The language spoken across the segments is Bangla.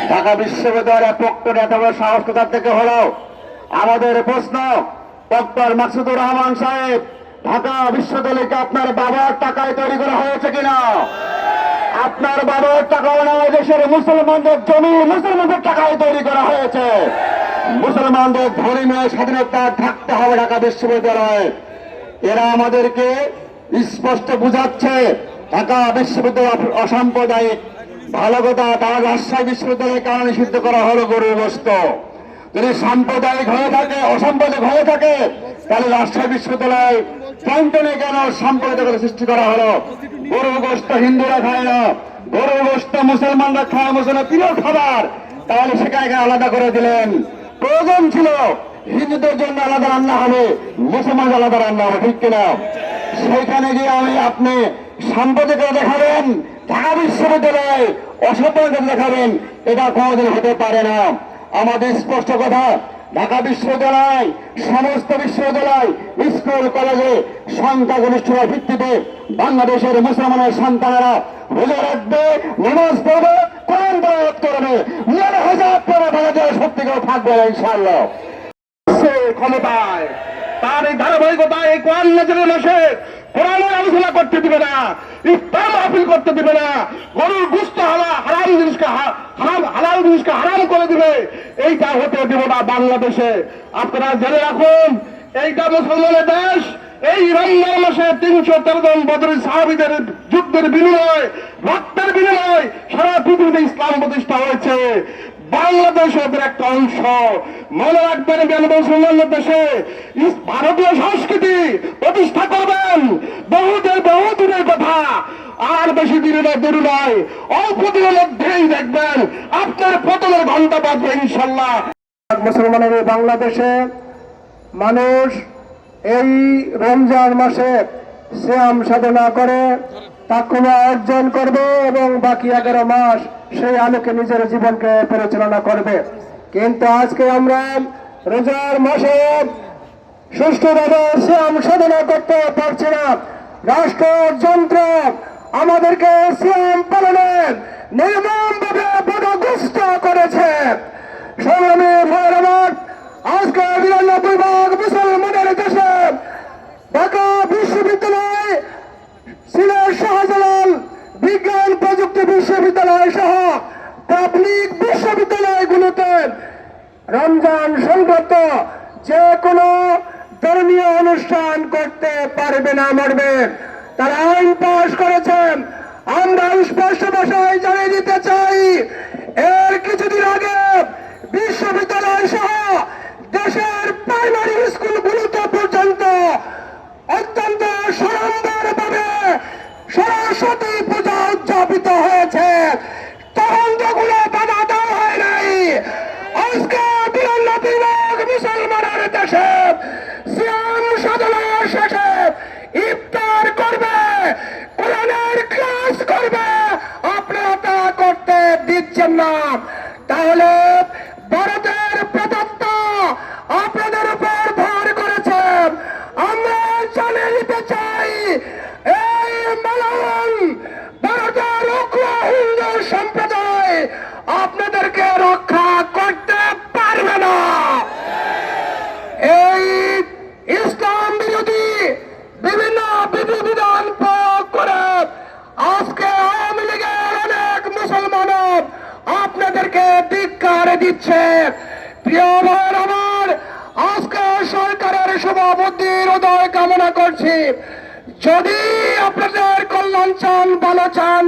ঢাকা বিশ্ববিদ্যালয়ের প্রক্টর এত বড় সাহস কোথা থেকে হলো? আমাদের প্রশ্ন, ডক্টর মাকসুদুর রহমান সাহেব, ঢাকা বিশ্ববিদ্যালয়কে আপনার বাবার টাকায় তৈরি করা হয়েছে কিনা? আপনার বাবার টাকা দেশের মুসলমানদের জমি মুসলমানদের টাকায় তৈরি করা হয়েছে। মুসলমানদের ধর্মীয় স্বাধীনতা থাকতে হবে ঢাকা বিশ্ববিদ্যালয়ে। এরা আমাদেরকে স্পষ্ট বুঝাচ্ছে ঢাকা বিশ্ববিদ্যালয় অসাম্প্রদায়িক। ভালো কথা, তার রাজশাহী বিশ্ববিদ্যালয়ের কারণে নিষিদ্ধ করা হলো গরুর গোশত। যদি সাম্প্রদায়িক হয়ে থাকে, অসাম্প্রদায়িক হয়ে থাকে, তাহলে রাজশাহী বিশ্ববিদ্যালয় প্রান্তনে কেন সাম্প্রদায়িকতা সৃষ্টি করা হলো? গরুর গোশত হিন্দুরা খায় না, গরুর গোশত মুসলমানরা খায়, মুসলমান প্রিয় খাবার, তাহলে সেখানে আলাদা করে দিলেন। প্রয়োজন ছিল হিন্দুদের জন্য আলাদা রান্না হবে, মুসলমান আলাদা রান্না হবে, ঠিক কিনা? সেইখানে গিয়ে আপনি সাম্প্রদায়িকতা দেখাবেন, ঢাকা বিশ্ববিদ্যালয়ে অসাম্প্রদায়িকতা দেখাবেন, এটা কোনোদিন হতে পারে না। আমাদের স্পষ্ট কথা, ঢাকা বিশ্ববিদ্যালয়, সমস্ত বিশ্ববিদ্যালয়, স্কুল, কলেজে সংখ্যাগরিষ্ঠতার ভিত্তিতে বাংলাদেশের মুসলমানের সন্তানেরা রোজা রাখবে, নামাজ পড়বে, কোরআন তেলাওয়াত করবে, হেজাব পরে বাংলাদেশের সত্যিকার থাকবে ইনশাআল্লাহ। ক্ষমতায় তার এই ধারাবাহিকতায় এই কোরআন নাজিলের মাসে কোরআনের আলোচনা করতে দিবে না, ইফতার মাহফিল করতে দিবে না, গরুর গোশত হারাম জিনিসকে হালাল জিনিসকে হারাম করে দিবে, এইটা হতে দেব না বাংলাদেশে। আপনারা জেনে রাখুন, এইটা মুসলমানের দেশ। এই রমজান মাসে 313 জন বদরী সাহাবীদের যুদ্ধের বিনিময়, রক্তের বিনিময় সারা পৃথিবীতে ইসলাম প্রতিষ্ঠা হয়েছে। বাংলাদেশ ওদের একটা অংশ। মনে রাখবেন, 92 দেশে ভারতীয় সংস্কৃতি প্রতিষ্ঠা করবেন, বহুদিনের কথা, আর বেশি দিনের দূরে নয়, অল্প দিনের মধ্যেই দেখবেন আপনার পতনের ঘন্টা বাজবে ইনশাল্লাহ। মুসলমানের বাংলাদেশে মানুষ এই রমজান মাসে সিয়াম সাধনা করে তাকওয়া অর্জন করবে এবং বাকি 11 মাস সেই আলোকে নিজের জীবনকে পরিচালনা করবে। কিন্তু আজকে আমরা রোজার মাসে সুষ্ঠুভাবে সিয়াম সাধনা করতে পারছি না। রাষ্ট্রযন্ত্র আমাদেরকে সিয়াম পালনের নির্মমভাবে বাধাগ্রস্ত করেছে। সংগ্রামী ভাইয়েরা, আজকে 92 ভাগ মুসলমানের দেশে ঢাকা বিশ্ববিদ্যালয়, সিলেট শাহজালাল বিজ্ঞান প্রযুক্তি বিশ্ববিদ্যালয় সহ পাবলিক বিশ্ববিদ্যালয়গুলোতে রমজান সংক্রান্ত যে কোনো ধর্মীয় অনুষ্ঠান করতে পারবে না, মরবে। তারা আইন পাশ করেছেন। আমরা স্পষ্ট ভাষায় জানিয়ে দিতে চাই, এর কিছুদিন আগে বিশ্ববিদ্যালয় সহ দেশের প্রাইমারি স্কুলগুলোতে পর্যন্ত অত্যন্ত সাড়ম্বরভাবে সরস্বতী পূজা উদযাপিত হয়েছে। তদন্তগুলো বাধা দেওয়া হয় নাই। আজকে 92 ভাগ মুসলমানের দেশে সিয়াম সাধনা শেষে ইফতার করবে, কোরআনের ক্লাস করবে, আপনারা তা করতে দিচ্ছেন না। তাহলে ভারতের প্রদত্ত আপনাদের উপর ভর করেছে। আমরা জানিয়ে দিতে চাই, এই মালায়ন ভারতের উগ্র হিন্দু সম্প্রদায় আপনাদেরকে রক্ষা করতে পারবে না। এই ইসলাম বিরোধী বিভিন্ন বিধিবিধান প্রয়োগ করে আজকে আওয়ামী লীগের অনেক মুসলমান আপনাদেরকে ধিক্কার দিচ্ছে। প্রিয় ভাইয়ের আমার, আজকে সরকারের শুভবুদ্ধির উদয় কামনা করছি। যদি আপনাদের কল্যাণ চান, ভালো চান,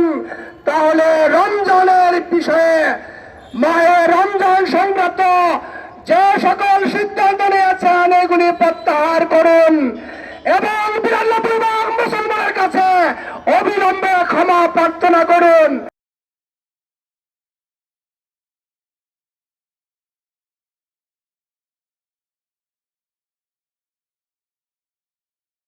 তাহলে রমজানের বিষয়ে, মাহে রমজান সংক্রান্ত যে সকল সিদ্ধান্ত নিয়েছেন এগুলি প্রত্যাহার করুন এবং 92 ভাগ মুসলমানের কাছে অবিলম্বে ক্ষমা প্রার্থনা করুন।